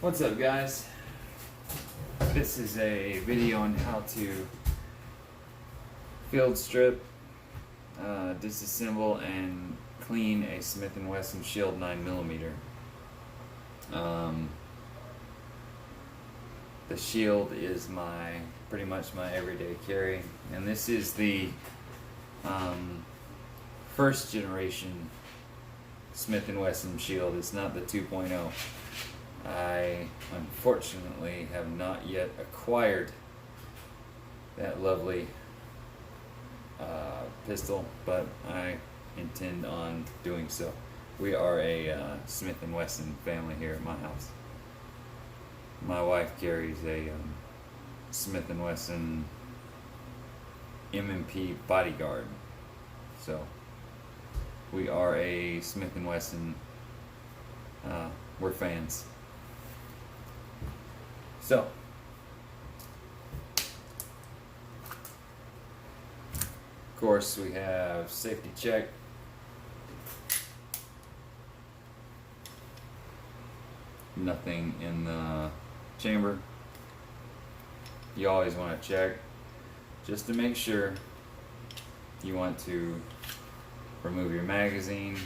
What's up, guys? This is a video on how to field strip, disassemble, and clean a Smith & Wesson Shield 9mm. The Shield is pretty much my everyday carry, and this is the first generation Smith & Wesson Shield. It's not the 2.0. I unfortunately have not yet acquired that lovely pistol, but I intend on doing so. We are a Smith & Wesson family here at my house. My wife carries a Smith & Wesson M&P Bodyguard, so we are a Smith & Wesson. We're fans. So, of course, we have safety check. Nothing in the chamber. You always want to check just to make sure. You want to remove your magazine.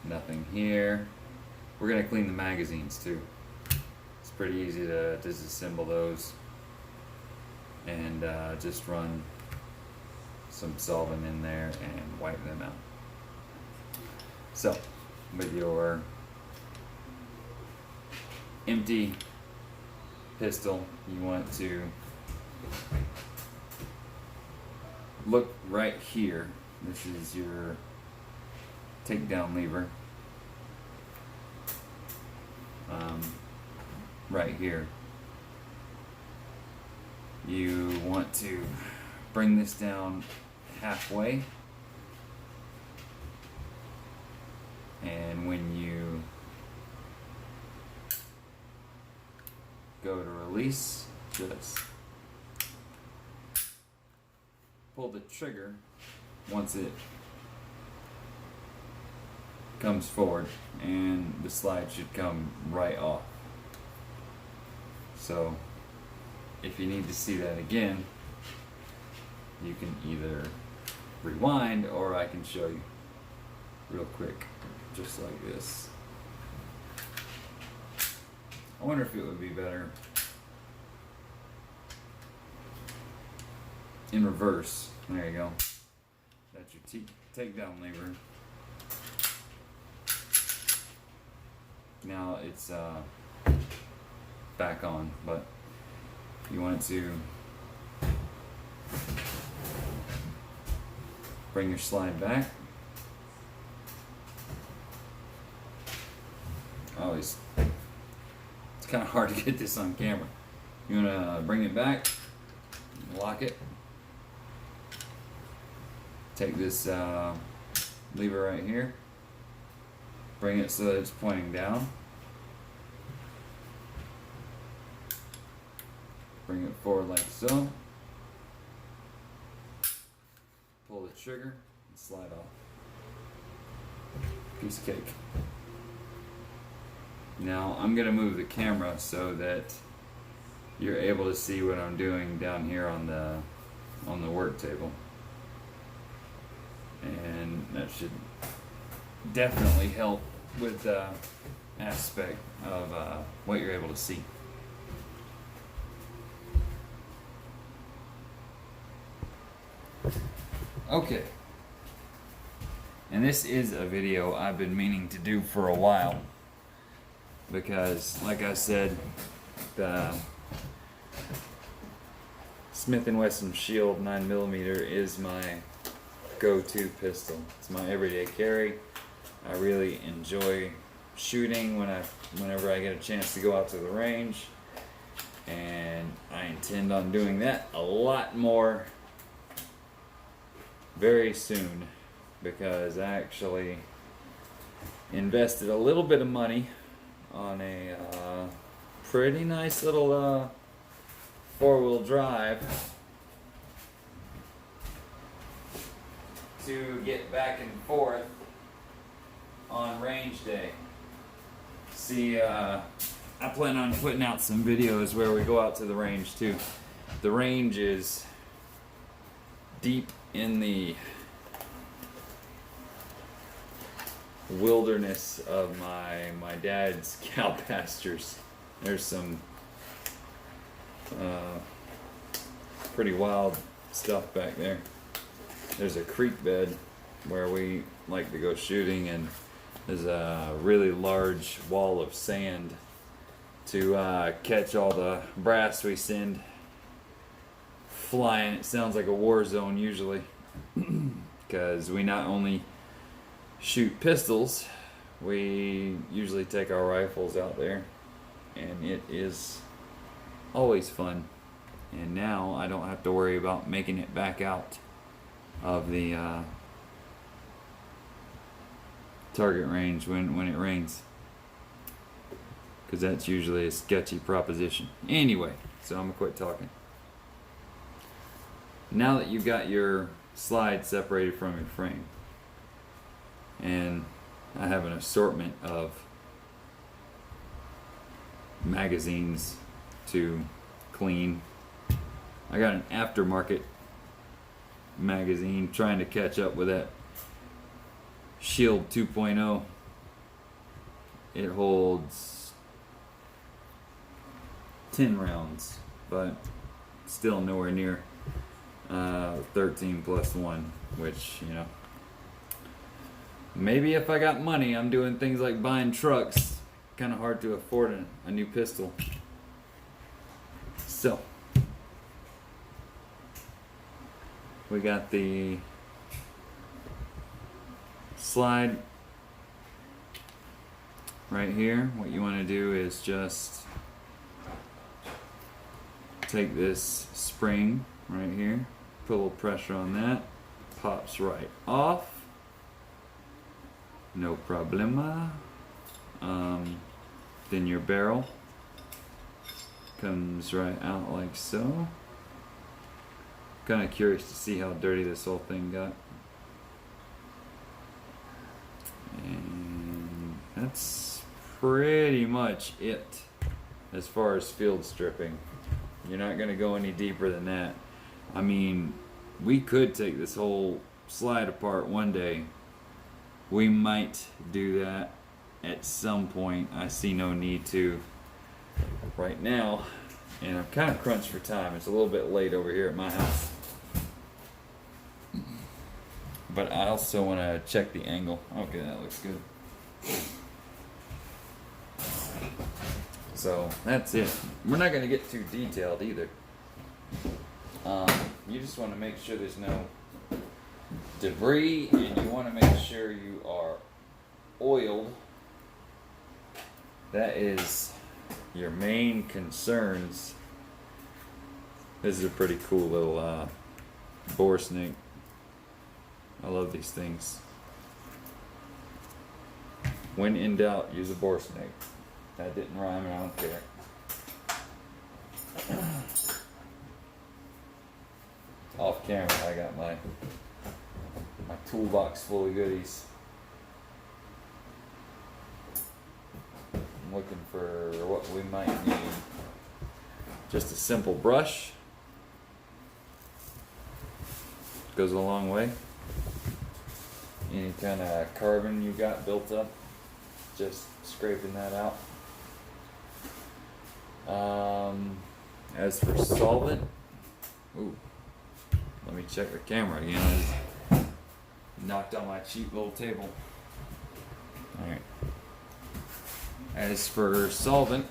Nothing here. We're going to clean the magazines too. It's pretty easy to disassemble those and just run some solvent in there and wipe them out. So, with your empty pistol, you want to look right here. This is your takedown lever. Right here. You want to bring this down halfway, and when you go to release, just pull the trigger once it comes forward, and the slide should come right off. So if you need to see that again, you can either rewind or I can show you real quick, just like this. I wonder if it would be better in reverse. There you go. That's your takedown lever. Now it's back on, but you want to bring your slide back. It's kind of hard to get this on camera. You want to bring it back, lock it, take this lever right here, bring it so that it's pointing down, bring it forward like so, pull the trigger and slide off. Piece of cake. Now I'm going to move the camera so that you're able to see what I'm doing down here on the work table, and that should definitely help with the aspect of what you're able to see. Okay, and this is a video I've been meaning to do for a while, because like I said, the Smith & Wesson Shield 9mm is my go-to pistol. It's my everyday carry. I really enjoy shooting whenever I get a chance to go out to the range, and I intend on doing that a lot more very soon, because I actually invested a little bit of money on a pretty nice little four-wheel drive to get back and forth on range day. See, I plan on putting out some videos where we go out to the range too. The range is deep in the wilderness of my dad's cow pastures. There's some pretty wild stuff back there. There's a creek bed where we like to go shooting, and there's a really large wall of sand to catch all the brass we send flying. It sounds like a war zone usually, because we not only shoot pistols, we usually take our rifles out there, and it is always fun. And now I don't have to worry about making it back out of the target range when it rains, because that's usually a sketchy proposition. Anyway, so I'm gonna quit talking. Now that you've got your slide separated from your frame, and I have an assortment of magazines to clean. I got an aftermarket magazine trying to catch up with that Shield 2.0. It holds 10 rounds, but still nowhere near 13 plus 1, which, you know, maybe if I got money. I'm doing things like buying trucks. Kind of hard to afford a new pistol. So we got the slide right here. What you want to do is just take this spring right here, put a little pressure on that, pops right off, no problema. Then your barrel comes right out like so. Kind of curious to see how dirty this whole thing got. And that's pretty much it as far as field stripping. You're not going to go any deeper than that. I mean, we could take this whole slide apart one day. We might do that at some point. I see no need to right now, and I'm kind of crunched for time. It's a little bit late over here at my house, but I also want to check the angle. Okay, that looks good. So that's it. We're not going to get too detailed either. You just want to make sure there's no debris, and you want to make sure you are oiled. That is your main concerns. This is a pretty cool little boar snake. I love these things. When in doubt, use a boar snake. That didn't rhyme, and I don't care. Off camera, I got my toolbox full of goodies. I'm looking for what we might need. Just a simple brush goes a long way. Any kind of carbon you got built up, just scraping that out. As for solvent, ooh, let me check the camera again. I just knocked on my cheap little table. Alright. As for solvent,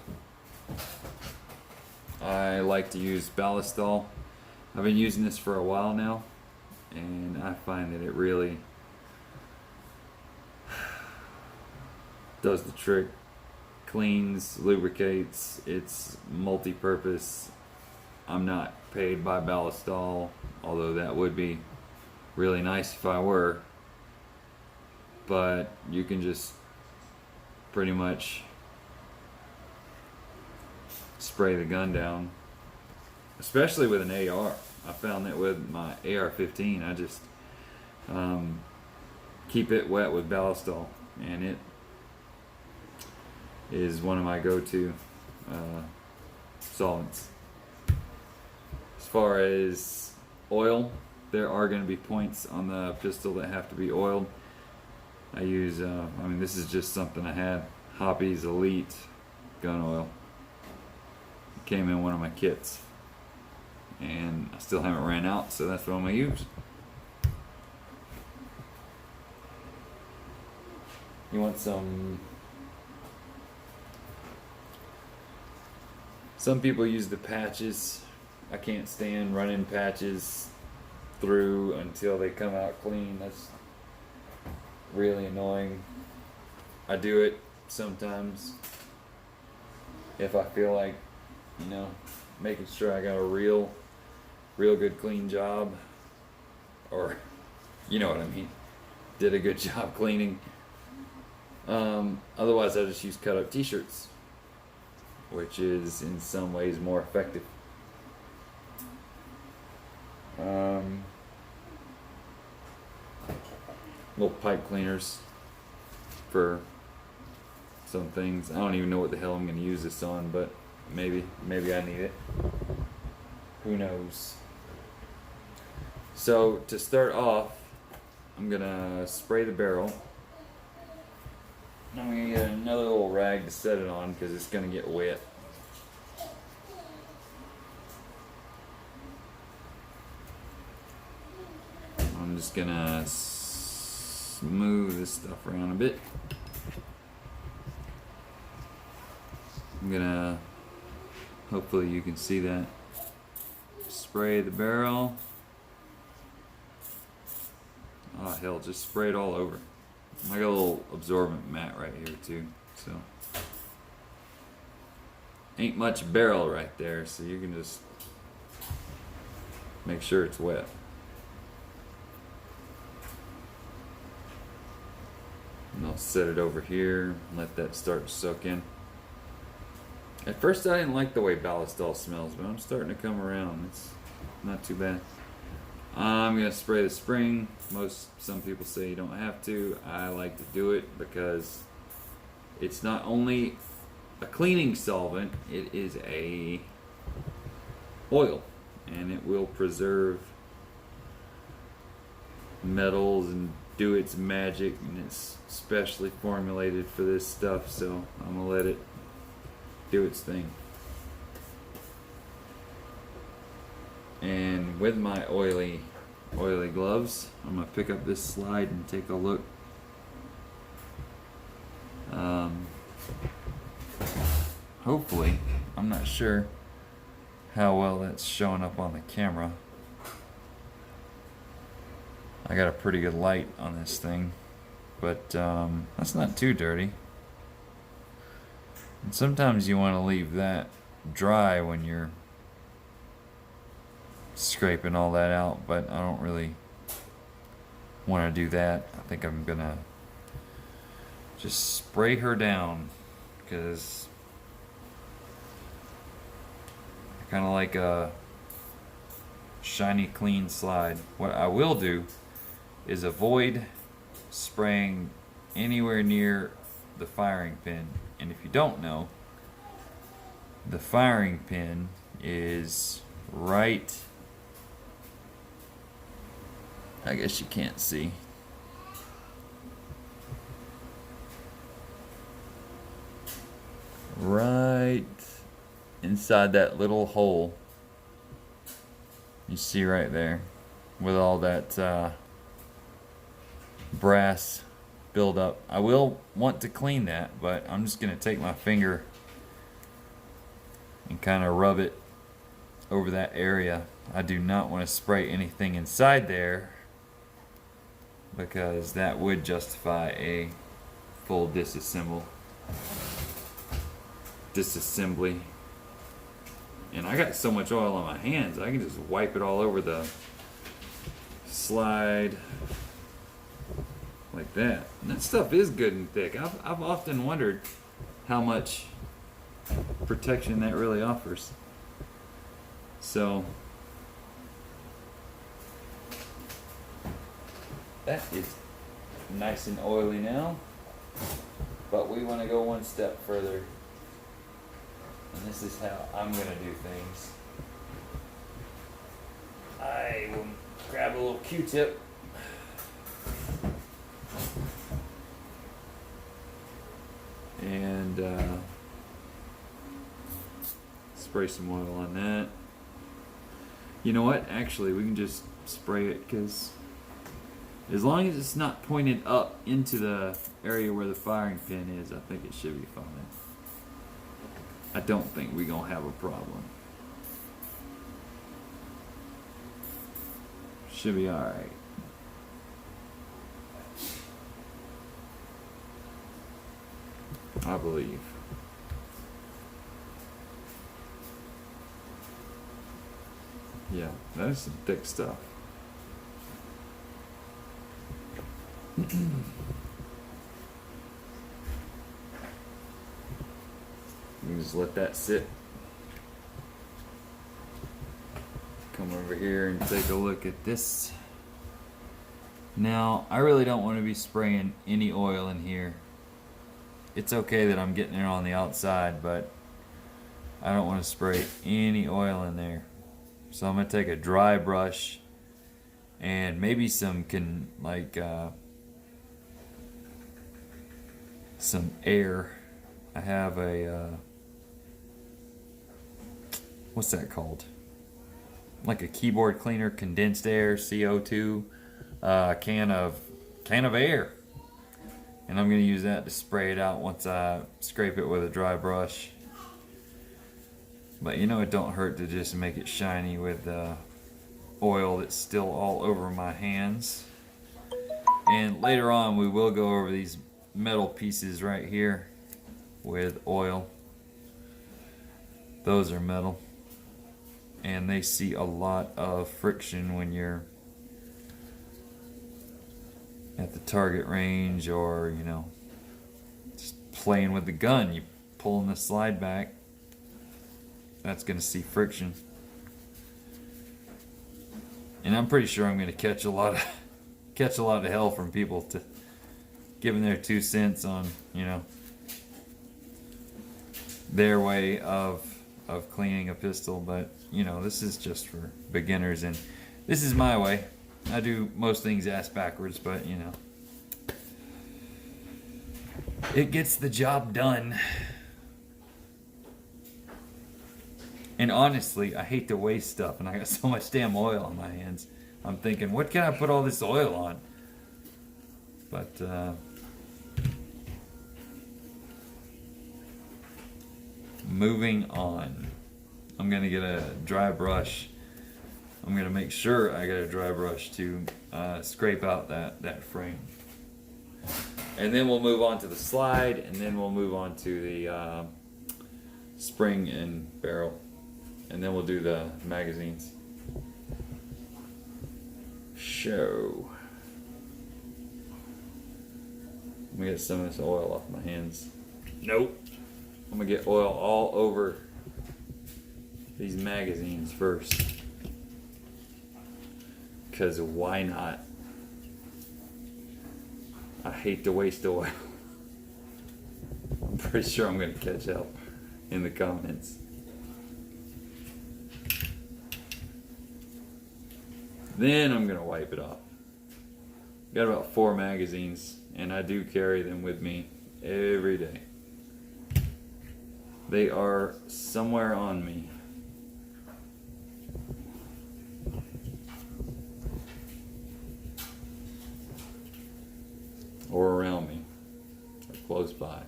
I like to use Ballistol. I've been using this for a while now, and I find that it really does the trick. Cleans, lubricates, it's multi-purpose. I'm not paid by Ballistol, although that would be really nice if I were. But you can just pretty much spray the gun down, especially with an AR. I found that with my AR-15, I just keep it wet with Ballistol, and it is one of my go-to solvents. As far as oil, there are going to be points on the pistol that have to be oiled. I use, this is just something I had. Hobby's Elite gun oil. It came in one of my kits. And I still haven't ran out, so that's what I'm going to use. You want some... Some people use the patches. I can't stand running patches through until they come out clean. That's really annoying. I do it sometimes if I feel like, making sure I got a real good clean job, or you know what I mean, did a good job cleaning. Otherwise I just use cut up t-shirts, which is in some ways more effective. Little pipe cleaners for some things. I don't even know what the hell I'm going to use this on, but maybe I need it. Who knows? So to start off, I'm going to spray the barrel. I'm going to get another little rag to set it on because it's going to get wet. I'm just going to smooth this stuff around a bit. I'm going to, hopefully you can see that, spray the barrel. Oh hell, just spray it all over. I got a little absorbent mat right here too, so ain't much barrel right there, so you can just make sure it's wet. And I'll set it over here, let that start to soak in. At first I didn't like the way Ballistol smells, but I'm starting to come around. It's not too bad. I'm going to spray the spring. Some people say you don't have to. I like to do it because it's not only a cleaning solvent, it is a oil, and it will preserve metals and do its magic, and it's specially formulated for this stuff, so I'm going to let it do its thing. And with my oily gloves, I'm going to pick up this slide and take a look. Hopefully, I'm not sure how well that's showing up on the camera. I got a pretty good light on this thing, but that's not too dirty. And sometimes you want to leave that dry when you're scraping all that out, but I don't really want to do that. I think I'm gonna just spray her down because I kind of like a shiny clean slide. What I will do is avoid spraying anywhere near the firing pin. And if you don't know, the firing pin is right, I guess you can't see, right inside that little hole you see right there, with all that brass buildup. I will want to clean that, but I'm just going to take my finger and kind of rub it over that area. I do not want to spray anything inside there because that would justify a full disassembly. And I got so much oil on my hands, I can just wipe it all over the slide like that. And that stuff is good and thick. I've often wondered how much protection that really offers. So that is nice and oily now, but we want to go one step further. And this is how I'm gonna do things. I will grab a little Q-tip. And spray some oil on that. You know what? Actually, we can just spray it, because as long as it's not pointed up into the area where the firing pin is, I think it should be fine. I don't think we're gonna have a problem. Should be alright. I believe. Yeah, that is some thick stuff. We can just let that sit. Come over here and take a look at this. Now, I really don't want to be spraying any oil in here. It's okay that I'm getting it on the outside, but I don't want to spray any oil in there. So I'm going to take a dry brush and maybe some some air. I have a what's that called? Like a keyboard cleaner, condensed air, CO2, can of air. And I'm going to use that to spray it out once I scrape it with a dry brush. But you know, it don't hurt to just make it shiny with oil that's still all over my hands. And later on we will go over these metal pieces right here with oil. Those are metal, and they see a lot of friction when you're at the target range, or you know, just playing with the gun. You pulling the slide back, that's going to see friction. And I'm pretty sure I'm going to catch a lot of hell from people to giving their 2 cents on, you know, their way of cleaning a pistol. But you know, this is just for beginners, and this is my way. I do most things ass backwards, but you know, it gets the job done. And honestly, I hate to waste stuff, and I got so much damn oil on my hands. I'm thinking, what can I put all this oil on? But moving on. I'm gonna get a dry brush. I'm gonna make sure I get a dry brush to scrape out that frame. And then we'll move on to the slide, and then we'll move on to the spring and barrel. And then we'll do the magazines. Show. Let me get some of this oil off my hands. Nope. I'm gonna get oil all over these magazines first. Because why not? I hate to waste oil. I'm pretty sure I'm gonna catch help in the comments. Then I'm gonna wipe it off. Got about 4 magazines, and I do carry them with me every day. They are somewhere on me. Or around me, or close by.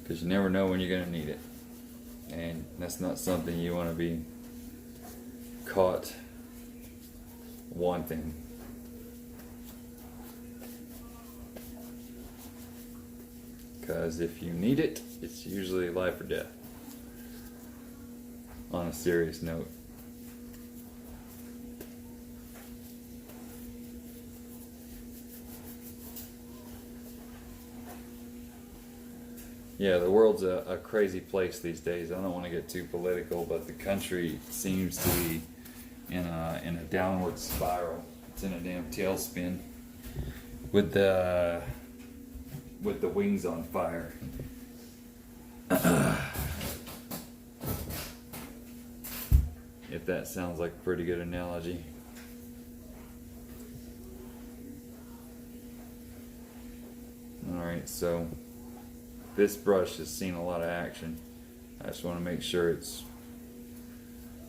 Because you never know when you're gonna need it. And that's not something you want to be caught wanting. Because if you need it, it's usually life or death. On a serious note. Yeah, the world's a crazy place these days. I don't want to get too political, but the country seems to be in a downward spiral. It's in a damn tailspin with the wings on fire. If that sounds like a pretty good analogy. Alright, so this brush has seen a lot of action. I just want to make sure it's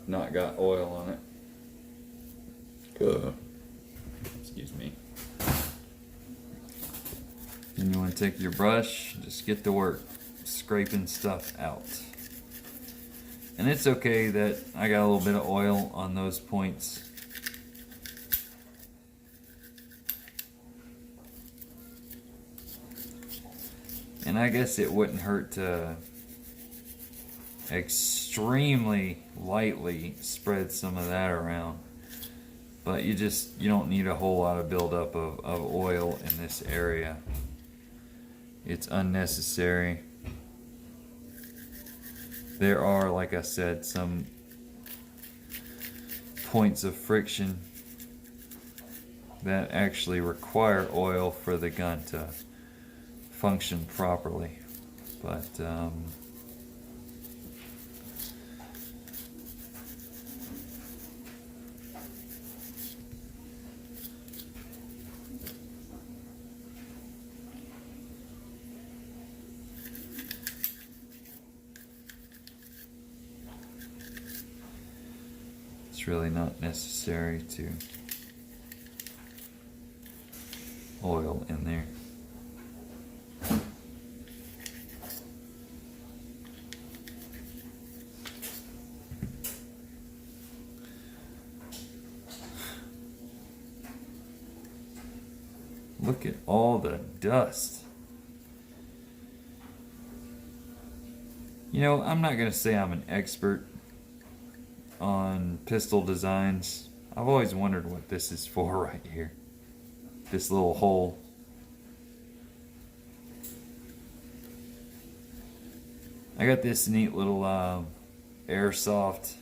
not got oil on it. Excuse me. And you want to take your brush, just get to work scraping stuff out. And it's okay that I got a little bit of oil on those points. And I guess it wouldn't hurt to extremely lightly spread some of that around. But you don't need a whole lot of buildup of oil in this area. It's unnecessary. There are, like I said, some points of friction that actually require oil for the gun to function properly. But it's really not necessary to oil in there. Look at all the dust. You know, I'm not going to say I'm an expert on pistol designs. I've always wondered what this is for right here. This little hole. I got this neat little airsoft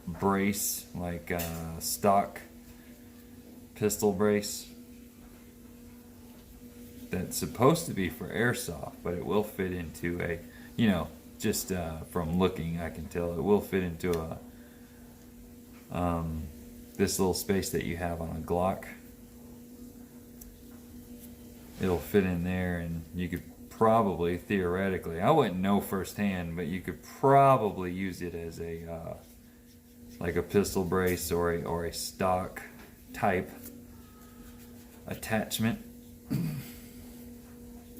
brace, like stock pistol brace. That's supposed to be for airsoft, but it will fit into a, you know, just from looking I can tell it will fit into a this little space that you have on a Glock. It'll fit in there, and you could probably, theoretically, I wouldn't know firsthand, but you could probably use it as a like a pistol brace or a stock type attachment.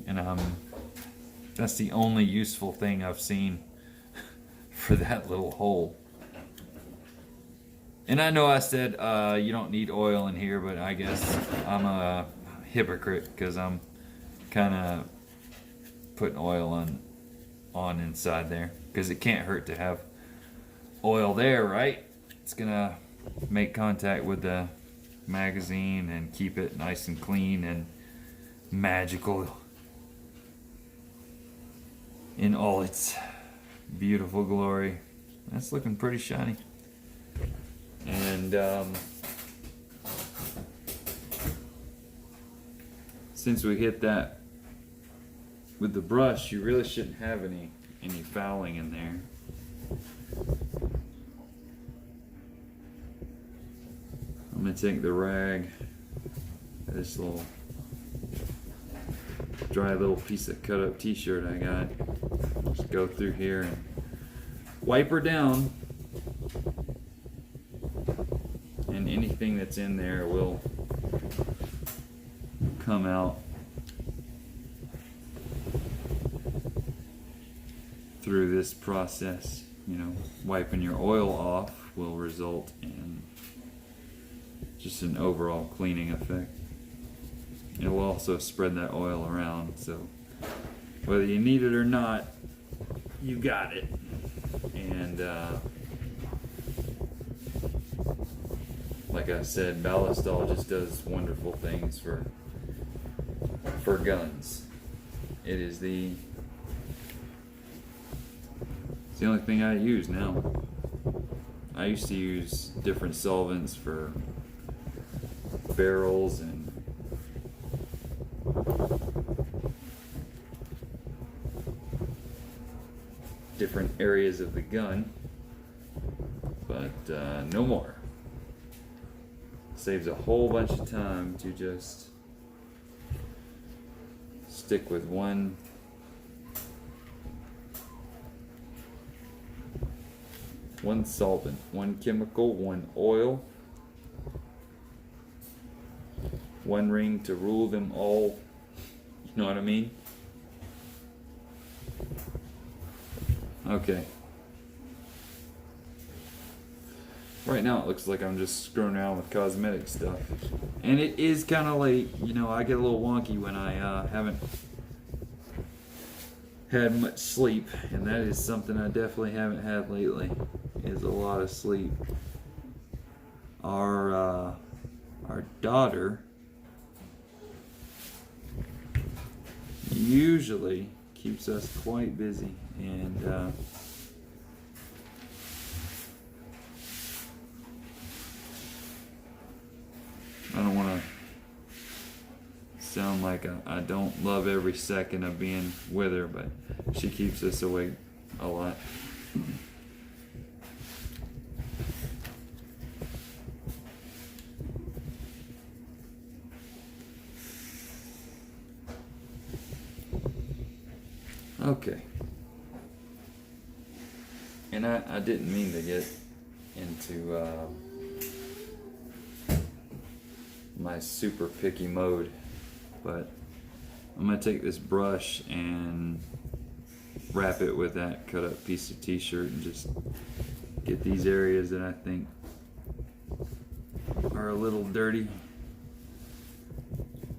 And that's the only useful thing I've seen for that little hole. And I know I said you don't need oil in here, but I guess I'm a hypocrite because I'm kind of putting oil on inside there, because it can't hurt to have oil there, right? It's gonna make contact with the magazine and keep it nice and clean and magical in all its beautiful glory. That's looking pretty shiny. And since we hit that with the brush, you really shouldn't have any fouling in there. I'm gonna take the rag, this little dry little piece of cut up t-shirt I got, just go through here and wipe her down, and anything that's in there will come out through this process. You know, wiping your oil off will result in just an overall cleaning effect. It will also spread that oil around, so whether you need it or not, you got it. And like I said, Ballistol just does wonderful things for guns. It's the only thing I use now. I used to use different solvents for barrels, and different areas of the gun, but no more. Saves a whole bunch of time to just stick with one solvent, one chemical, one oil, one ring to rule them all. You know what I mean? Okay. Right now it looks like I'm just screwing around with cosmetic stuff. And it is kind of late. You know, I get a little wonky when I haven't had much sleep. And that is something I definitely haven't had lately, is a lot of sleep. Our daughter usually keeps us quite busy, and I don't want to sound like I don't love every second of being with her, but she keeps us awake a lot. Okay. And I didn't mean to get into my super picky mode, but I'm going to take this brush and wrap it with that cut up piece of t-shirt and just get these areas that I think are a little dirty.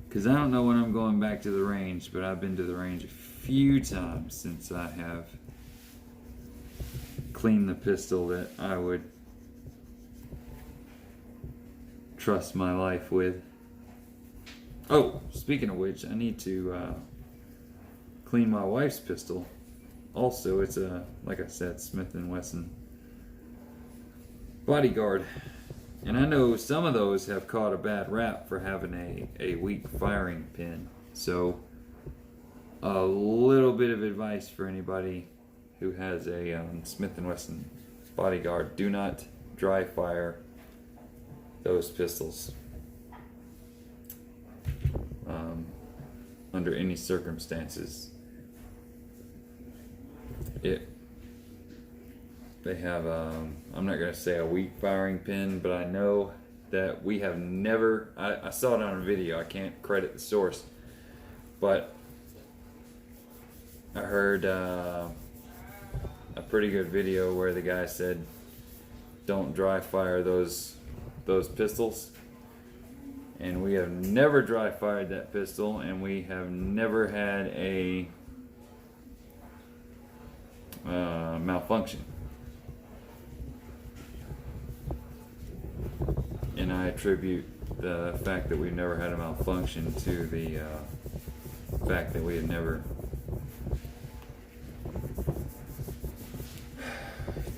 Because I don't know when I'm going back to the range, but I've been to the range a few times since I have cleaned the pistol that I would trust my life with. Oh, speaking of which, I need to clean my wife's pistol. Also, it's a, like I said, Smith & Wesson bodyguard. And I know some of those have caught a bad rap for having a weak firing pin. So, a little bit of advice for anybody who has a Smith & Wesson bodyguard. Do not dry fire those pistols under any circumstances. They have, I'm not going to say a weak firing pin, but I know that we have never, I saw it on a video, I can't credit the source, but I heard a pretty good video where the guy said, don't dry fire those pistols. And we have never dry fired that pistol, and we have never had a malfunction. And I attribute the fact that we've never had a malfunction to the fact that we have never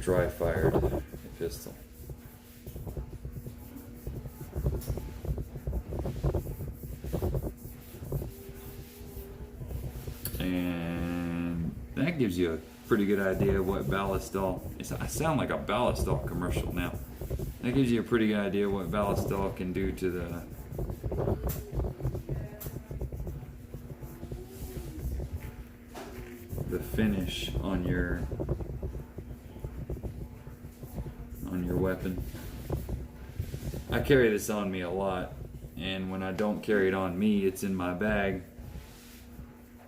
dry fired a pistol. And that gives you a pretty good idea of what Ballistol, I sound like a Ballistol commercial now. That gives you a pretty good idea of what Ballistol can do to the finish on your weapon. I carry this on me a lot, and when I don't carry it on me, it's in my bag,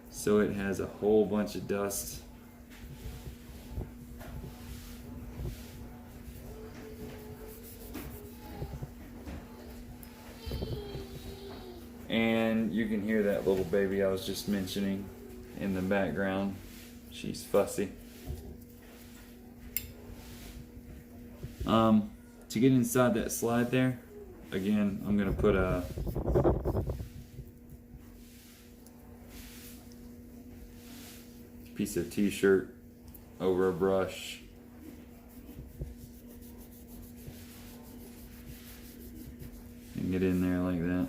so it has a whole bunch of dust. And you can hear that little baby I was just mentioning in the background. She's fussy. To get inside that slide there, again, I'm going to put a piece of t-shirt over a brush. And get in there like that.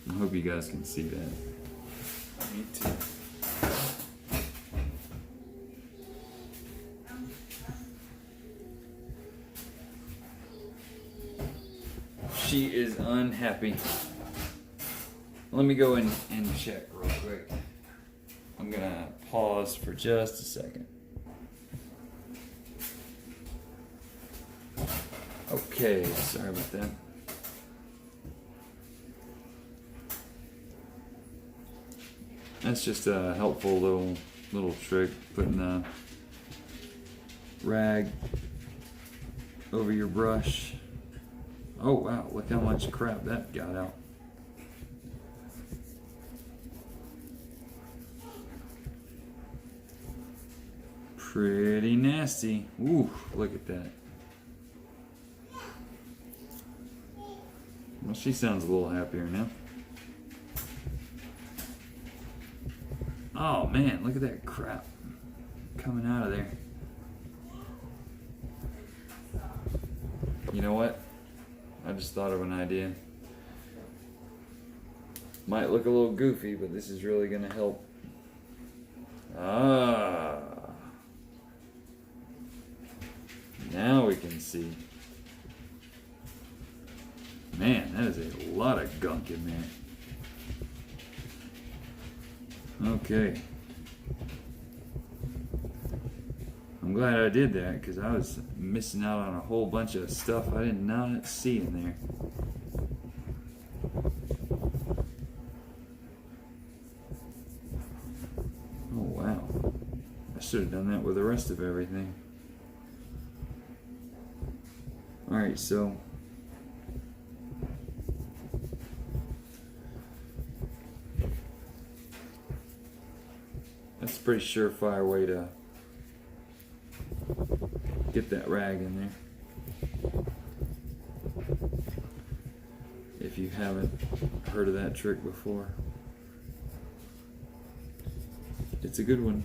I hope you guys can see that. Me too. She is unhappy. Let me go in and check real quick. I'm gonna pause for just a second. Okay, sorry about that. That's just a helpful little trick, putting the rag over your brush. Oh wow, look how much crap that got out. Pretty nasty. Ooh, look at that. Well, she sounds a little happier now. Oh man, look at that crap coming out of there. You know what? I just thought of an idea. Might look a little goofy, but this is really gonna help. Ah. Now we can see. Man, that is a lot of gunk in there. Okay. I'm glad I did that because I was missing out on a whole bunch of stuff I did not see in there. Oh wow. I should have done that with the rest of everything. Alright, so that's a pretty surefire way to get that rag in there. If you haven't heard of that trick before, it's a good one.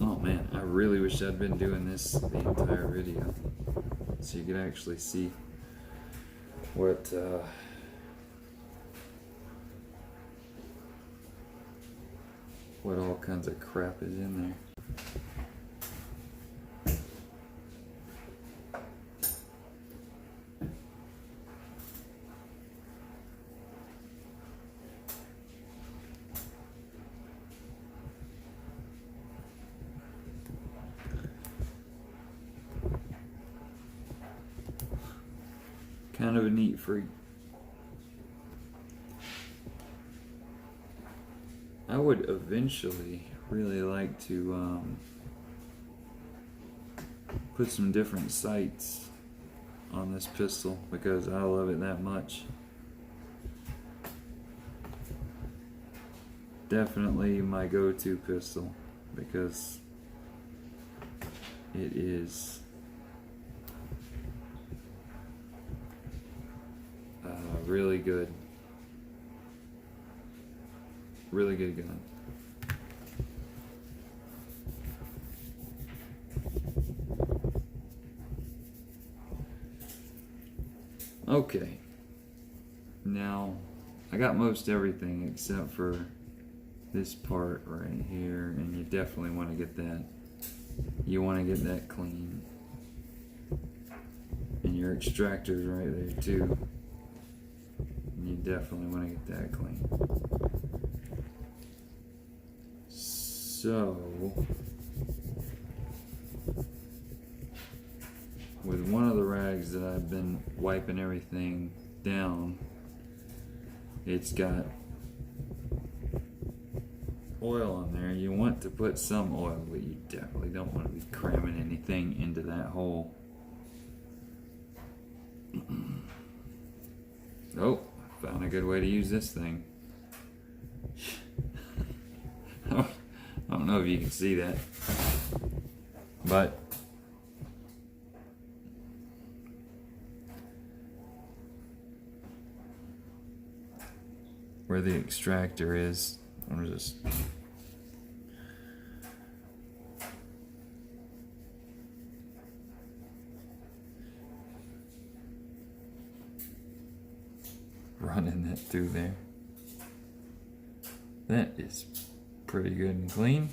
Oh man, I really wish I'd been doing this the entire video so you could actually see what all kinds of crap is in there. Kind of a neat freak. I would eventually really like to put some different sights on this pistol because I love it that much. Definitely my go-to pistol because it is really good. Really good gun. Okay. Now, I got most everything except for this part right here, and you definitely want to get that. You want to get that clean. And your extractor's right there too. You definitely want to get that clean. So, with one of the rags that I've been wiping everything down, it's got oil on there. You want to put some oil, but you definitely don't want to be cramming anything into that hole. Oh, found a good way to use this thing. I don't know if you can see that, but where the extractor is, I'm just running that through there. That is pretty good and clean.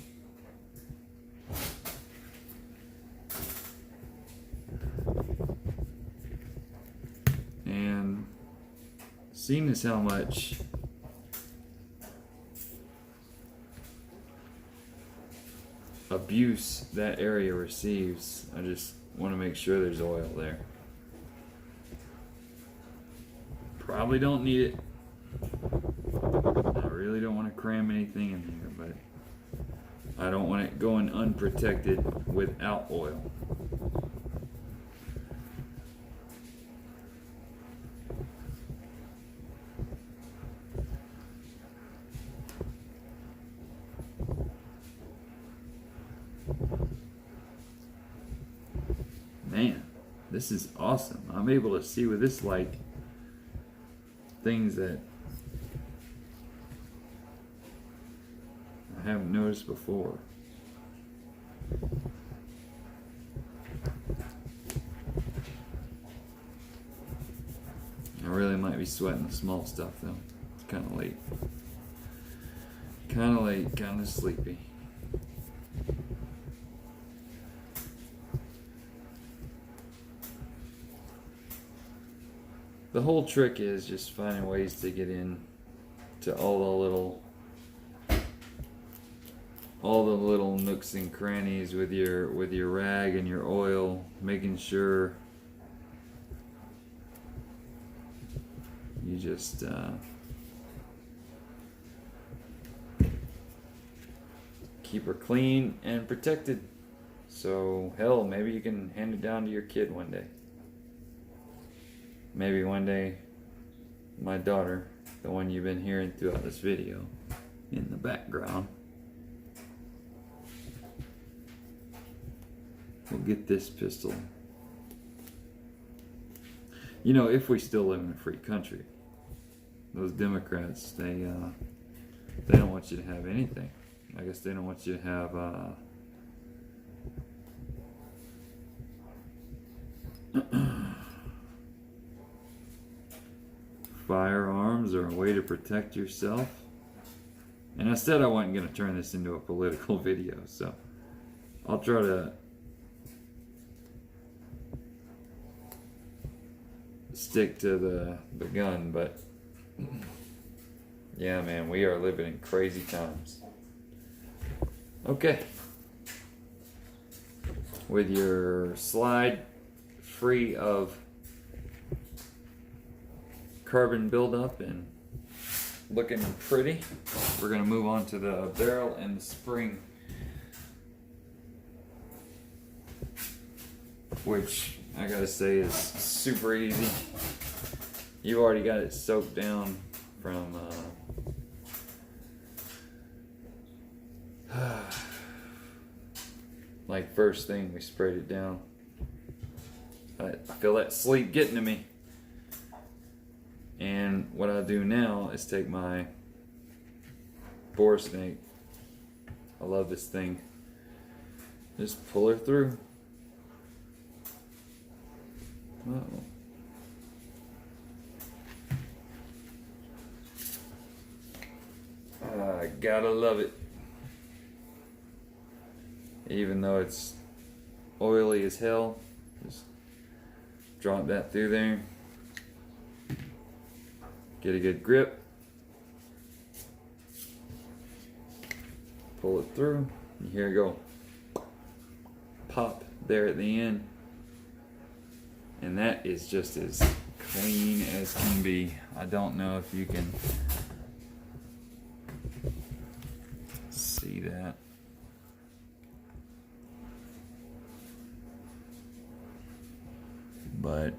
And seeing as how much abuse that area receives, I just want to make sure there's oil there. Probably don't need it. I really don't want to cram anything in here, but I don't want it going unprotected without oil. Man, this is awesome. I'm able to see with this light things that I haven't noticed before. I really might be sweating the small stuff though. It's kind of late. Kind of sleepy. The whole trick is just finding ways to get in to all the little nooks and crannies with your rag and your oil, making sure you just keep her clean and protected. So hell, maybe you can hand it down to your kid one day. Maybe one day my daughter, the one you've been hearing throughout this video in the background, will get this pistol. You know, if we still live in a free country. Those Democrats, they don't want you to have anything. I guess they don't want you to have firearms or a way to protect yourself. And I said I wasn't going to turn this into a political video, so I'll try to stick to the gun, but yeah, man, we are living in crazy times. Okay. With your slide free of carbon buildup and looking pretty, we're going to move on to the barrel and the spring, which I gotta say is super easy. You've already got it soaked down from like first thing we sprayed it down. I feel that sleep getting to me. And what I do now is take my bore snake. I love this thing. Just pull her through. Uh-oh. I gotta love it. Even though it's oily as hell, just drop that through there. Get a good grip. Pull it through. And here you go. Pop there at the end. And that is just as clean as can be. I don't know if you can see that. But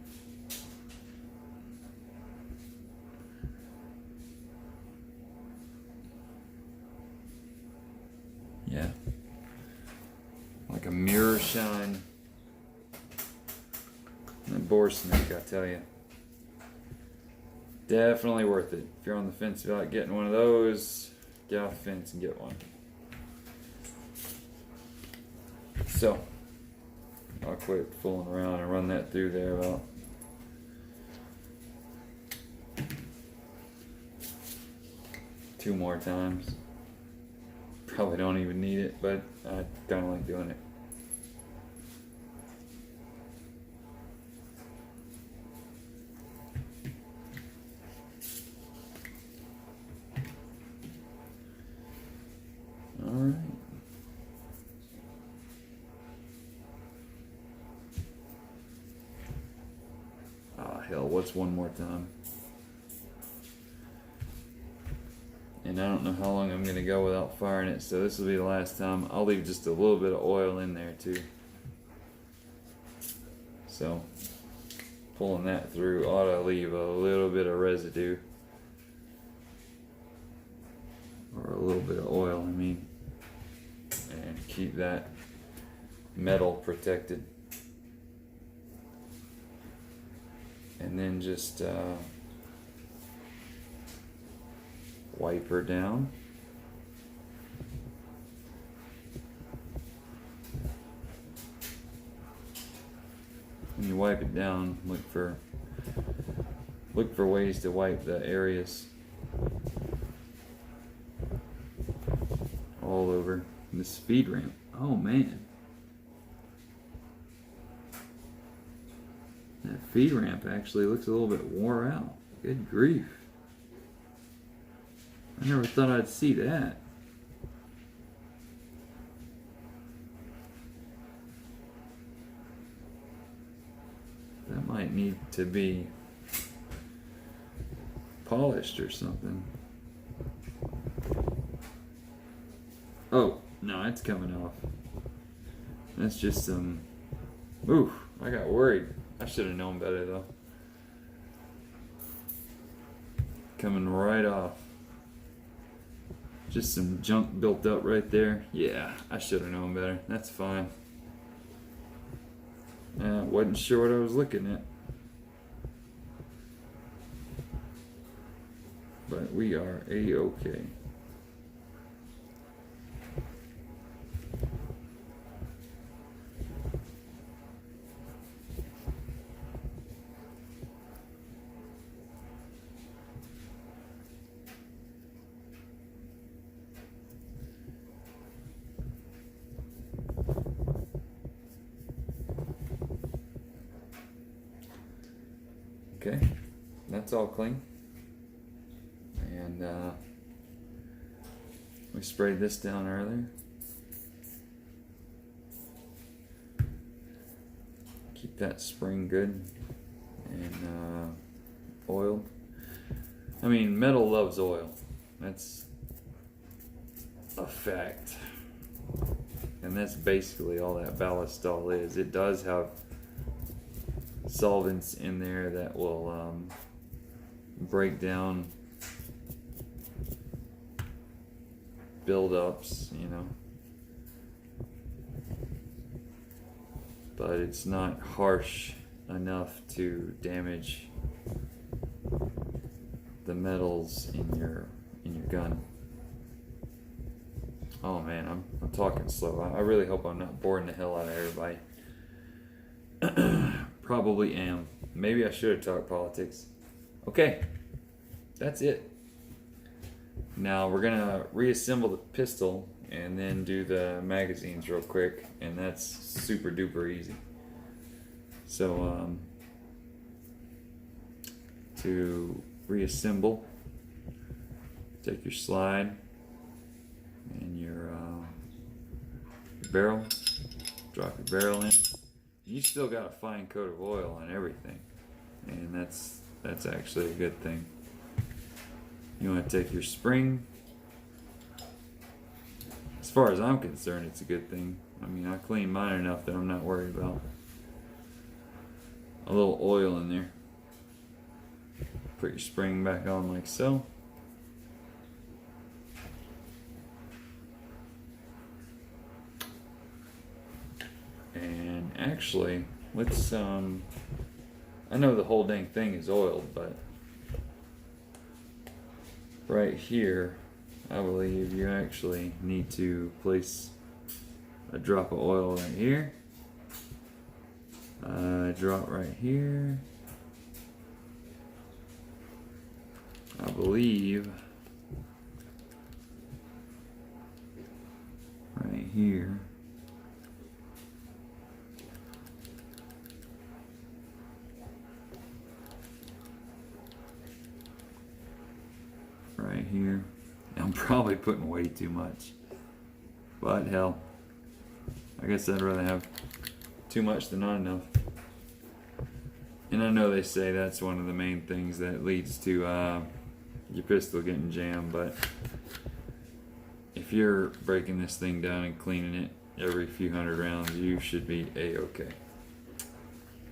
Good bore snake, I tell you. Definitely worth it. If you're on the fence about getting one of those, get off the fence and get one. So, I'll quit fooling around and run that through there about two more times. Probably don't even need it, but I kind of like doing it. Alright. Ah, hell, what's one more time? And I don't know how long I'm going to go without firing it, so this will be the last time. I'll leave just a little bit of oil in there too. So, pulling that through ought to leave a little bit of residue. Or a little bit of oil, I mean. And keep that metal protected. And then just wipe her down. When you wipe it down, look for ways to wipe the areas all over this feed ramp. Oh man, that feed ramp actually looks a little bit wore out. Good grief. I never thought I'd see that. That might need to be polished or something. Oh, no, it's coming off. That's just some... Oof, I got worried. I should have known better though. Coming right off. Just some junk built up right there. Yeah, I should have known better. That's fine. Wasn't sure what I was looking at. But we are A-okay. Okay, that's all clean. And we sprayed this down earlier. Keep that spring good and oiled. I mean, metal loves oil. That's a fact. And that's basically all that ballistol is. It does have solvents in there that will break down buildups, you know, but it's not harsh enough to damage the metals in your gun. Oh man, I'm talking slow. I really hope I'm not boring the hell out of everybody. Probably am. Maybe I should have talked politics. Okay, that's it. Now we're gonna reassemble the pistol and then do the magazines real quick, and that's super duper easy. So to reassemble, take your slide and your barrel, drop your barrel in. You still got a fine coat of oil on everything, and that's actually a good thing. You want to take your spring. As far as I'm concerned, it's a good thing. I mean, I clean mine enough that I'm not worried about a little oil in there. Put your spring back on like so. And actually, let's I know the whole dang thing is oiled, but right here, I believe you actually need to place a drop of oil right here, a drop right here, I believe right here, right here. I'm probably putting way too much, but hell, I guess I'd rather have too much than not enough. And I know they say that's one of the main things that leads to your pistol getting jammed, but if you're breaking this thing down and cleaning it every few hundred rounds, you should be a-okay.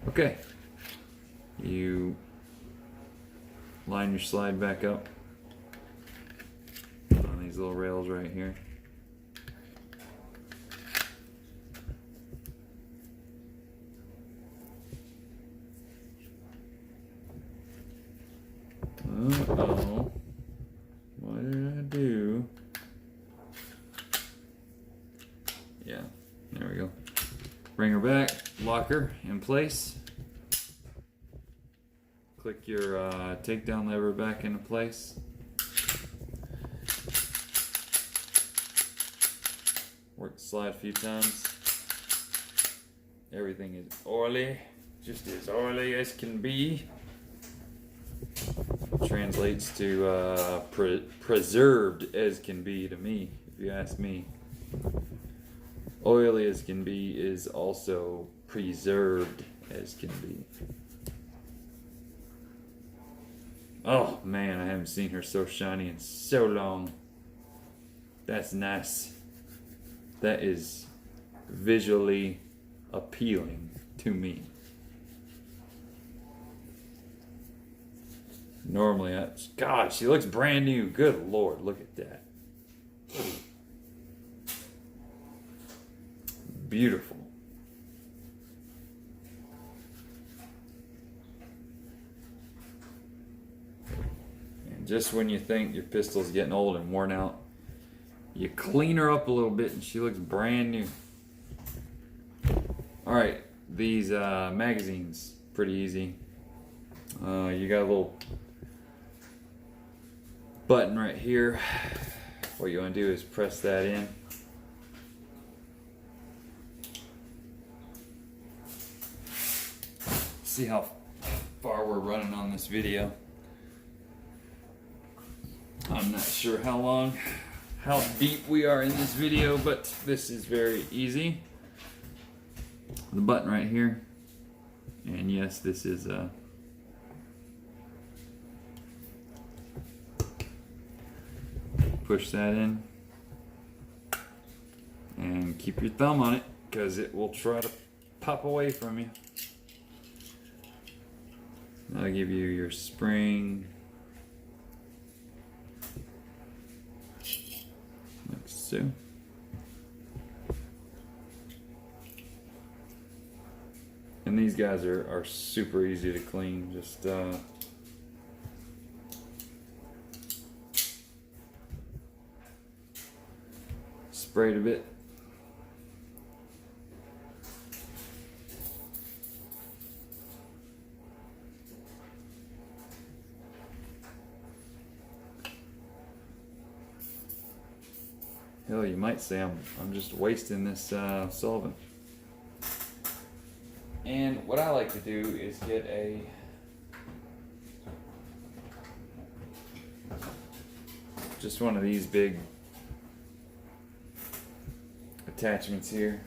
Okay, you line your slide back up on these little rails right here. Uh-oh. What did I do? Yeah, there we go. Bring her back, lock her in place. Click your takedown lever back into place. Work the slide a few times. Everything is oily, just as oily as can be. Translates to preserved as can be to me, if you ask me. Oily as can be is also preserved as can be. Oh man, I haven't seen her so shiny in so long. That's nice. That is visually appealing to me. Normally, God, she looks brand new. Good Lord, look at that. Beautiful. And just when you think your pistol's getting old and worn out, you clean her up a little bit and she looks brand new. Alright, these magazines, pretty easy. You got a little button right here. What you want to do is press that in. See how far we're running on this video. I'm not sure how deep we are in this video, but this is very easy. The button right here, and yes, this is push that in and keep your thumb on it because it will try to pop away from you. That'll give you your spring, like so. And these guys are super easy to clean. Just spray it a bit. Hell, you might say I'm just wasting this solvent. And what I like to do is get just one of these big attachments here.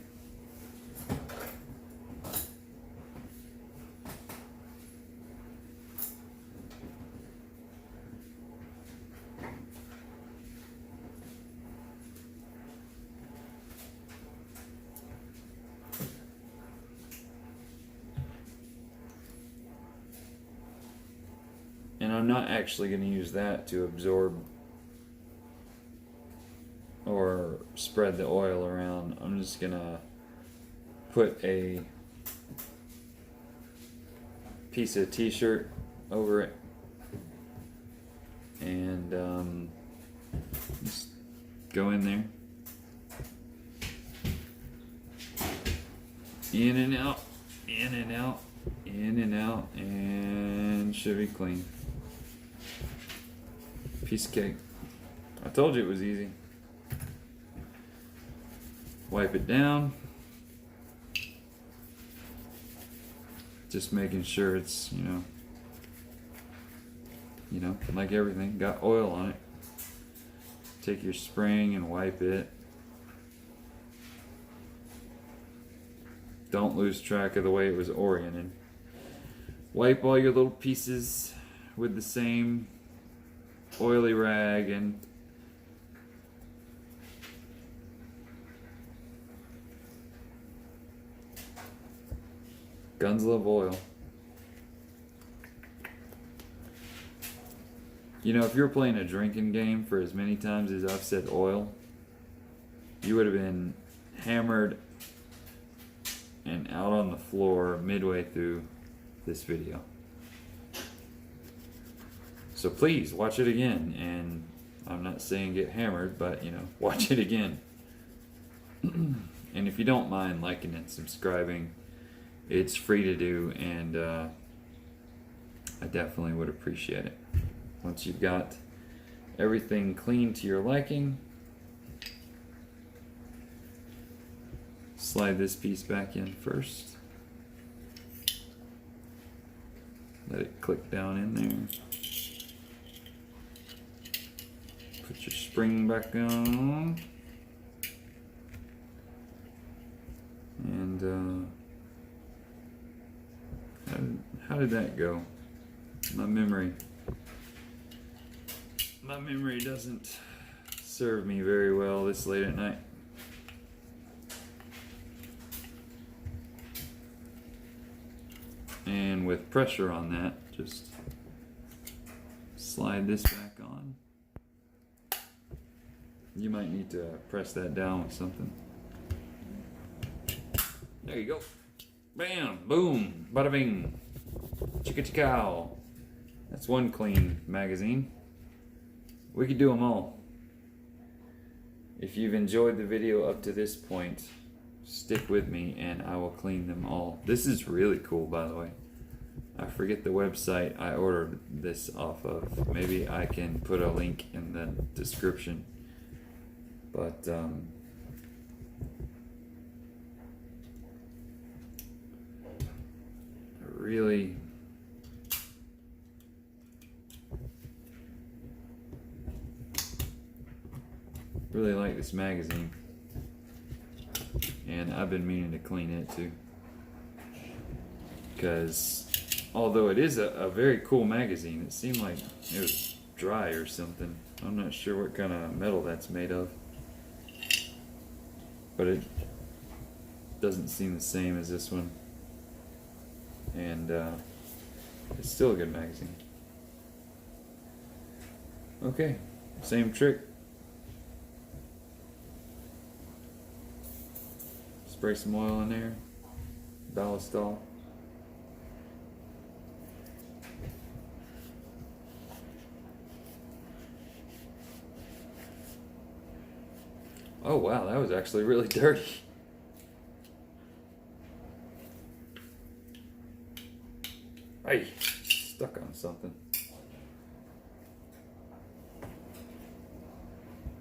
And I'm not actually going to use that to absorb or spread the oil around. I'm just going to put a piece of t-shirt over it, and just go in there, in and out, in and out, in and out, and should be clean. Piece of cake. I told you it was easy. Wipe it down. Just making sure it's, you know, like everything, got oil on it. Take your spring and wipe it. Don't lose track of the way it was oriented. Wipe all your little pieces with the same oily rag, and guns love oil. You know, if you're playing a drinking game for as many times as I've said oil, you would have been hammered and out on the floor midway through this video. So please watch it again, and I'm not saying get hammered, but you know, watch it again. And if you don't mind liking and subscribing, it's free to do, and I definitely would appreciate it. Once you've got everything clean to your liking, slide this piece back in first. Let it click down in there. Put your spring back on. And how did that go? My memory doesn't serve me very well this late at night. And with pressure on that, just slide this back on. You might need to press that down with something. There you go. Bam, boom, bada bing, chicka chicka. That's one clean magazine. We could do them all. If you've enjoyed the video up to this point, stick with me and I will clean them all. This is really cool, by the way. I forget the website I ordered this off of. Maybe I can put a link in the description. But really like this magazine, and I've been meaning to clean it too, because although it is a very cool magazine, it seemed like it was dry or something. I'm not sure what kind of metal that's made of, but it doesn't seem the same as this one. And it's still a good magazine. Okay, same trick. Spray some oil in there. Ballistol. Oh wow, that was actually really dirty. Hey, stuck on something.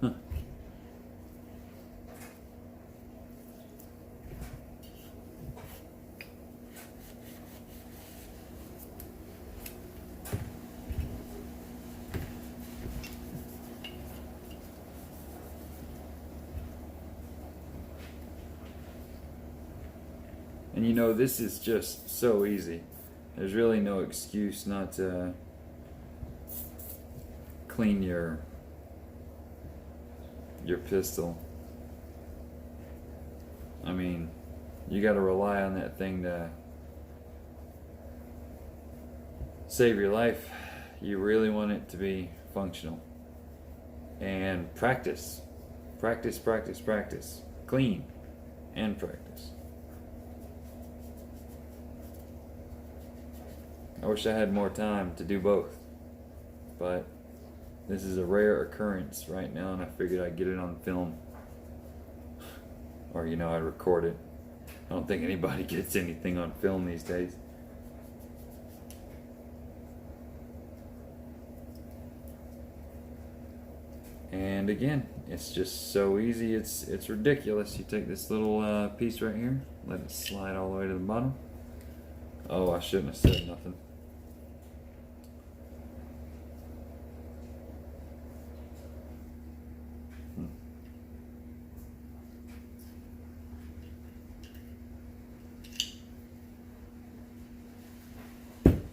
Huh. And you know, this is just so easy. There's really no excuse not to clean your pistol. I mean, you got to rely on that thing to save your life. You really want it to be functional. And practice. Practice, practice, practice. Clean and practice. I wish I had more time to do both, but this is a rare occurrence right now, and I figured I'd get it on film, or I'd record it. I don't think anybody gets anything on film these days. And again, it's just so easy, it's ridiculous. You take this little piece right here, let it slide all the way to the bottom. Oh, I shouldn't have said nothing.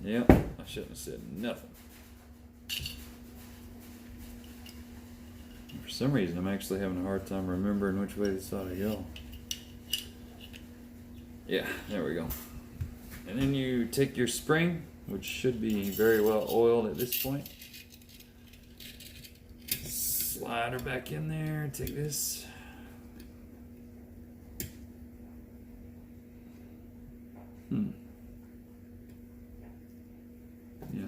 Yep, I shouldn't have said nothing. For some reason, I'm actually having a hard time remembering which way this ought to go. Yeah, there we go. And then you take your spring, which should be very well oiled at this point. Slide her back in there, take this. Yeah.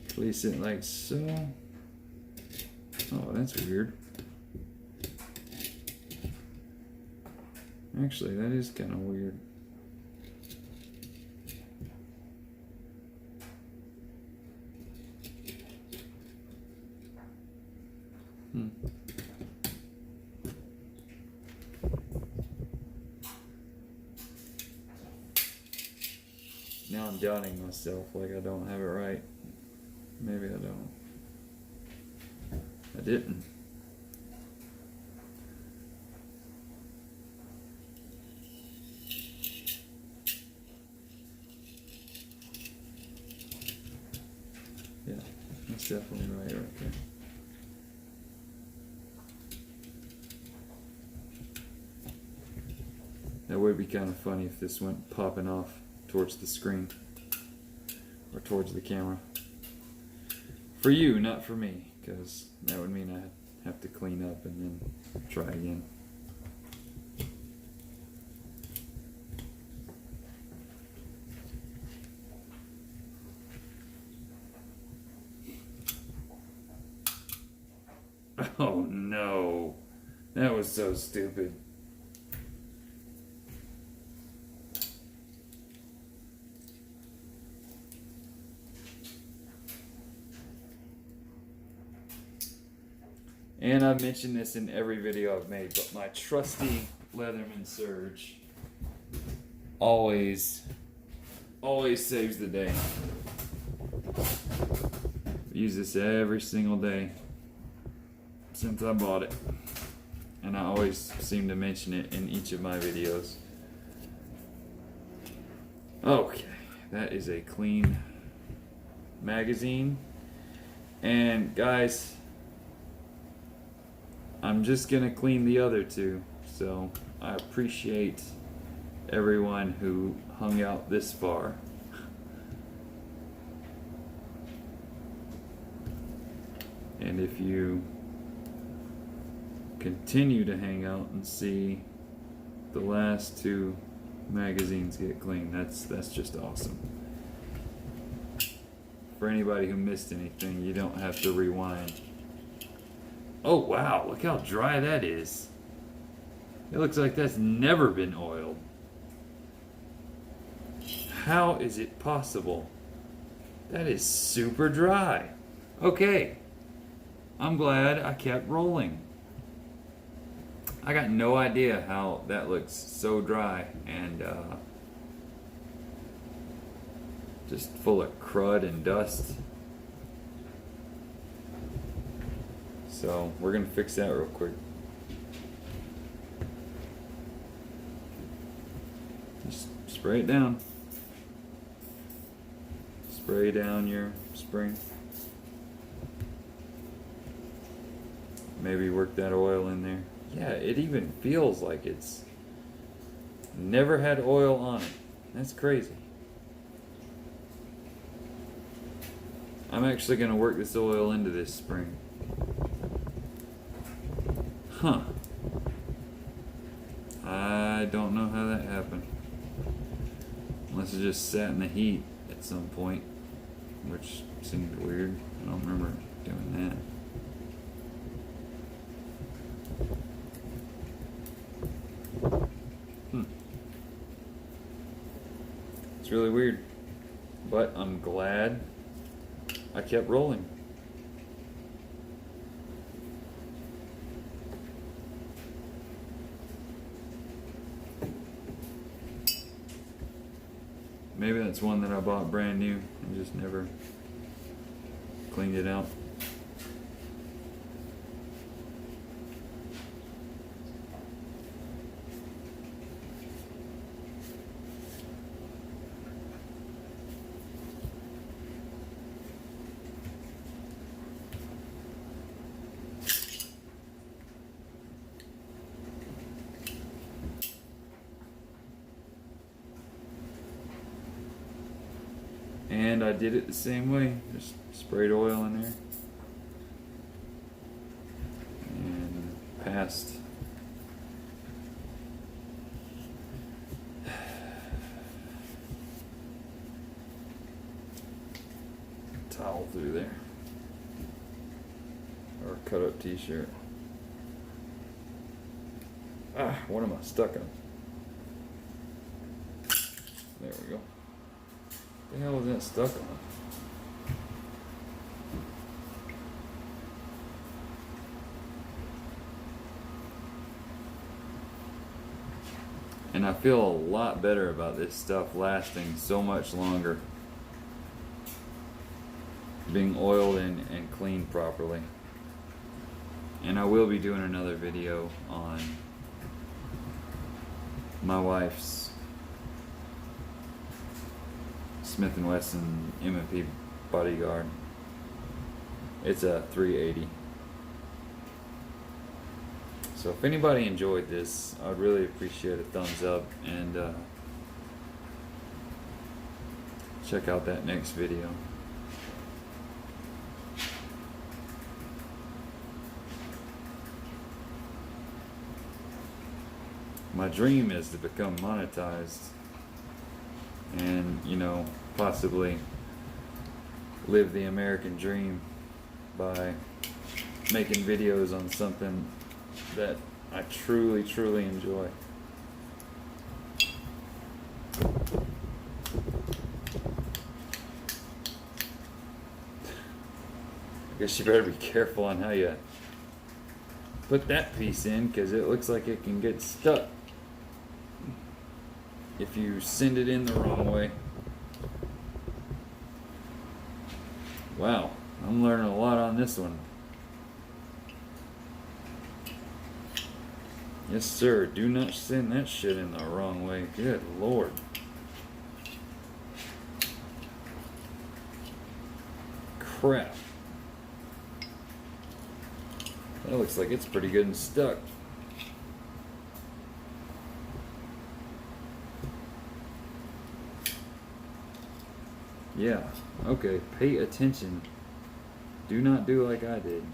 Place it like so. Oh, that's weird. Actually, that is kind of weird. Now I'm doubting myself, like I don't have it right. Maybe I don't. I didn't. Yeah, that's definitely right there. That would be kind of funny if this went popping off towards the screen or towards the camera. For you, not for me, because that would mean I'd have to clean up and then try again. Oh no, that was so stupid. And I've mentioned this in every video I've made, but my trusty Leatherman Surge always saves the day. I use this every single day since I bought it, and I always seem to mention it in each of my videos. Okay, that is a clean magazine, and guys, I'm just gonna clean the other two, so I appreciate everyone who hung out this far. And if you continue to hang out and see the last two magazines get cleaned, that's just awesome. For anybody who missed anything, you don't have to rewind. Oh wow, look how dry that is. It looks like that's never been oiled. How is it possible? That is super dry. Okay, I'm glad I kept rolling. I got no idea how that looks so dry and just full of crud and dust. So we're gonna fix that real quick. Just spray it down. Spray down your spring. Maybe work that oil in there. Yeah, it even feels like it's never had oil on it. That's crazy. I'm actually going to work this oil into this spring. Huh. I don't know how that happened. Unless it just sat in the heat at some point, which seemed weird. I don't remember doing that. It's really weird, but I'm glad I kept rolling. Maybe that's one that I bought brand new and just never cleaned it out. And I did it the same way, just sprayed oil in there and passed towel through there, or cut up t-shirt. What am I stuck on? There we go. What the hell was that stuck on? And I feel a lot better about this stuff lasting so much longer, being oiled and cleaned properly. And I will be doing another video on my wife's Smith & Wesson M&P Bodyguard. It's a 380. So if anybody enjoyed this, I'd really appreciate a thumbs up, and check out that next video. My dream is to become monetized and, you know, possibly live the American dream by making videos on something that I truly, truly enjoy. I guess you better be careful on how you put that piece in, because it looks like it can get stuck if you send it in the wrong way. Wow, I'm learning a lot on this one. Yes, sir. Do not send that shit in the wrong way. Good Lord. Crap. That looks like it's pretty good and stuck. Yeah, okay, pay attention. Do not do like I did.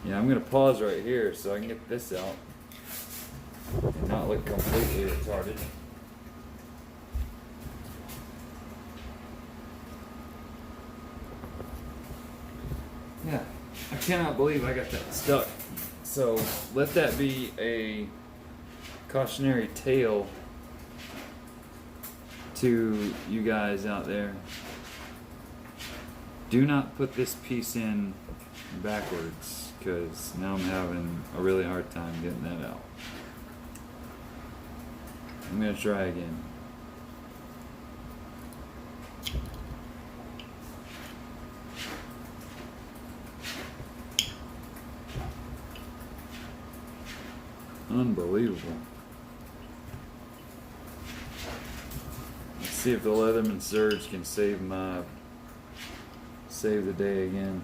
Yeah, I'm gonna pause right here so I can get this out and not look completely retarded. Yeah, I cannot believe I got that stuck. So let that be a cautionary tale to you guys out there. Do not put this piece in backwards, because now I'm having a really hard time getting that out. I'm gonna try again. Unbelievable. Let's see if the Leatherman Surge can save the day again.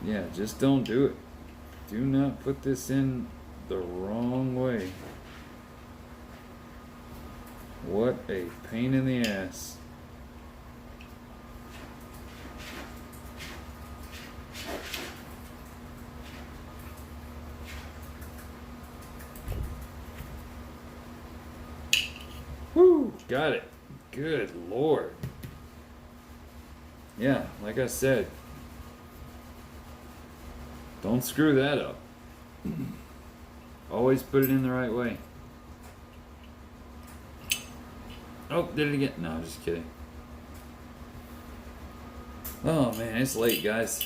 Yeah, just don't do it. Do not put this in the wrong way. What a pain in the ass. Woo! Got it. Good Lord. Yeah, like I said, don't screw that up. Always put it in the right way. Oh, did it again? No, just kidding. Oh man, it's late, guys.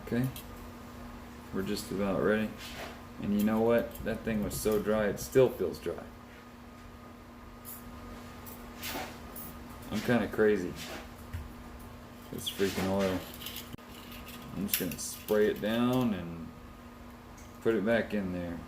Okay. We're just about ready. And you know what? That thing was so dry, it still feels dry. I'm kind of crazy. It's freaking oil. I'm just going to spray it down and put it back in there.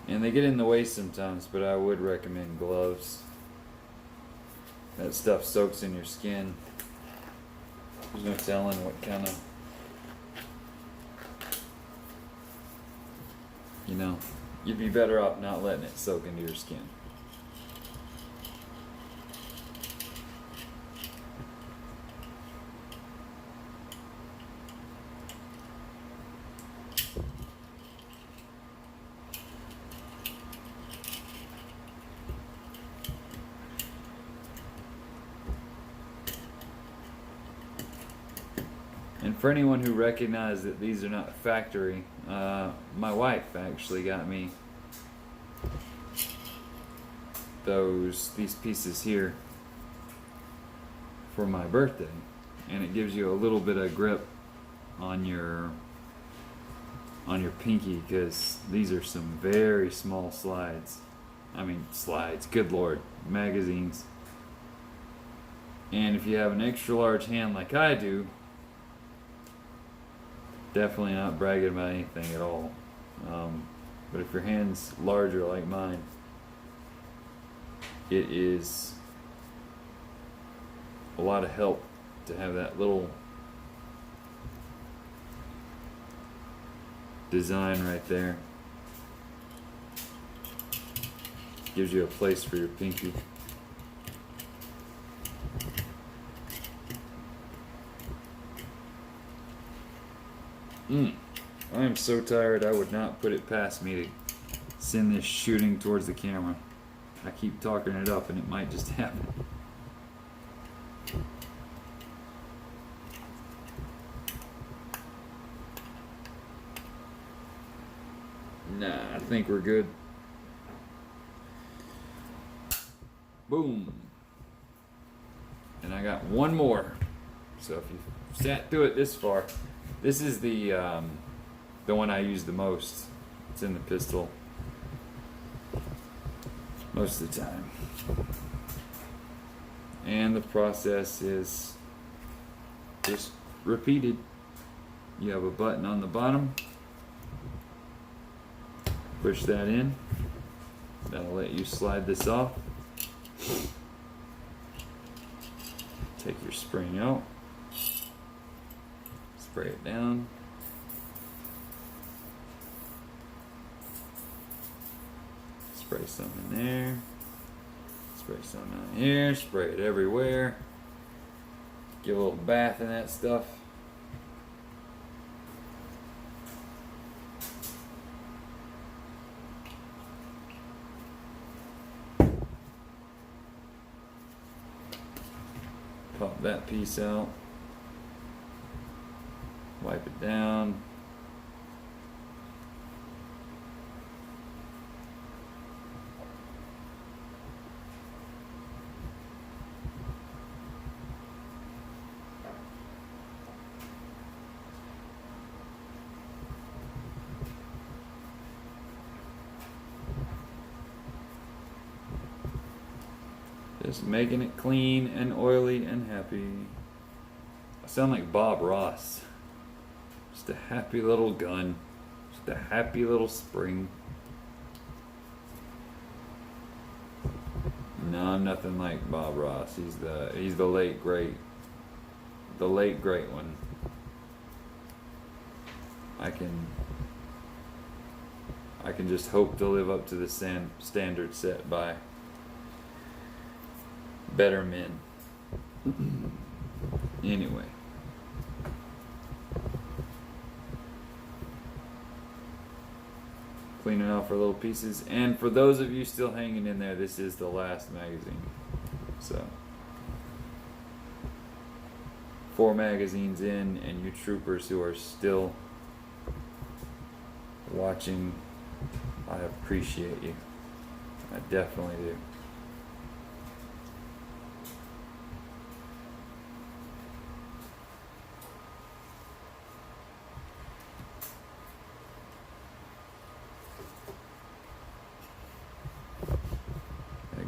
And they get in the way sometimes, but I would recommend gloves. That stuff soaks in your skin. There's no telling what kind of, you know, you'd be better off not letting it soak into your skin. And for anyone who recognized that these are not factory, my wife actually got me these pieces here for my birthday, and it gives you a little bit of grip on your pinky, because these are some very small slides. I mean slides, good Lord, magazines. And if you have an extra large hand like I do, definitely not bragging about anything at all. But if your hand's larger like mine, it is a lot of help to have that little design right there. Gives you a place for your pinky. I am so tired, I would not put it past me to send this shooting towards the camera. I keep talking it up and it might just happen. Nah, I think we're good. Boom. And I got one more. So if you sat through it this far, this is the one I use the most. It's in the pistol most of the time. And the process is just repeated. You have a button on the bottom. Push that in. That'll let you slide this off. Take your spring out. Spray it down. Spray some in there. Spray some out here. Spray it everywhere. Give a little bath in that stuff. Pop that piece out. Wipe it down. Just making it clean and oily and happy. I sound like Bob Ross. Just a happy little gun. Just a happy little spring. No, I'm nothing like Bob Ross. He's the late great. The late great one. I can just hope to live up to the standard set by better men. Anyway. Cleaning off our little pieces. And for those of you still hanging in there, this is the last magazine. So 4 magazines in, and you troopers who are still watching, I appreciate you. I definitely do.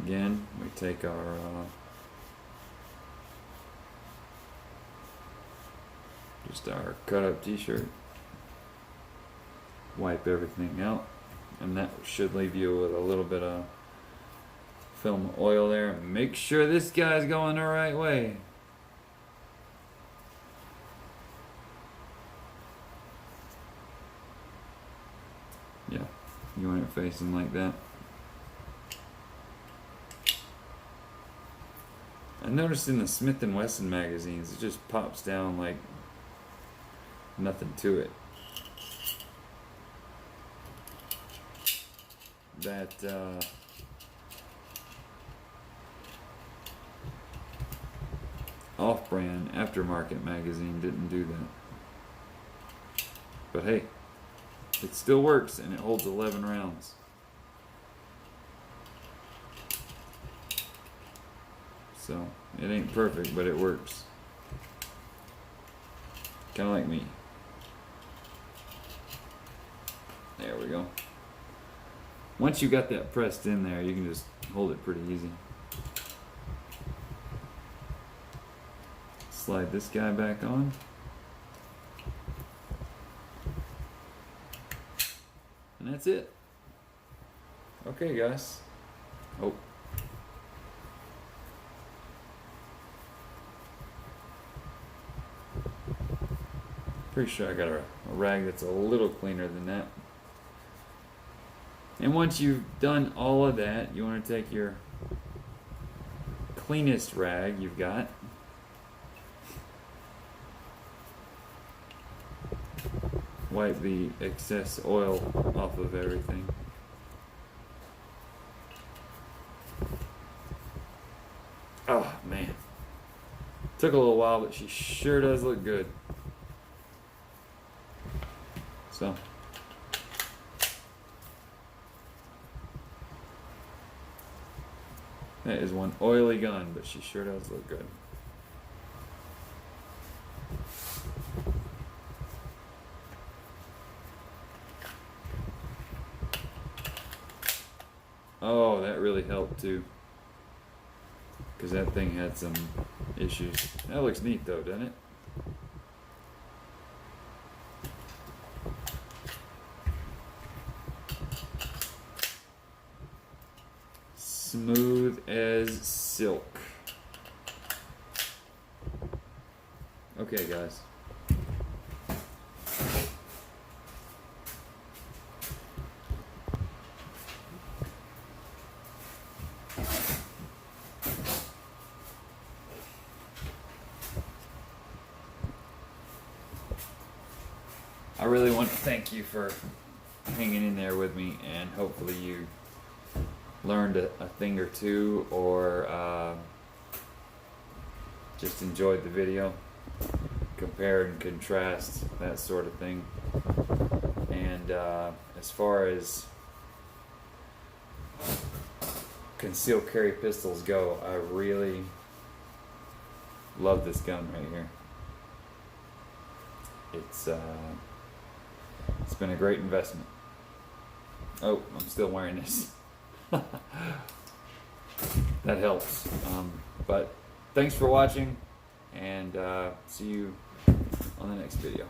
Again, we take our just our cut up t-shirt, wipe everything out, and that should leave you with a little bit of film oil there. Make sure this guy's going the right way. Yeah, you want it facing like that. I noticed in the Smith & Wesson magazines, it just pops down like nothing to it. That off-brand aftermarket magazine didn't do that. But hey, it still works, and it holds 11 rounds. So, it ain't perfect, but it works. Kind of like me. There we go. Once you got that pressed in there, you can just hold it pretty easy. Slide this guy back on. And that's it. Okay, guys. Oh. Pretty sure I got a rag that's a little cleaner than that. And once you've done all of that, you want to take your cleanest rag you've got, wipe the excess oil off of everything. Oh man, took a little while, but she sure does look good. So that is one oily gun, but she sure does look good. Oh, that really helped too, because that thing had some issues. That looks neat though, doesn't it? Smooth as silk. Okay, guys. I really want to thank you for hanging in there with me, and hopefully you learned a thing or two, or just enjoyed the video. Compare and contrast, that sort of thing. And as far as concealed carry pistols go, I really love this gun right here. It's been a great investment. Oh, I'm still wearing this. that helps. But thanks for watching, and see you on the next video.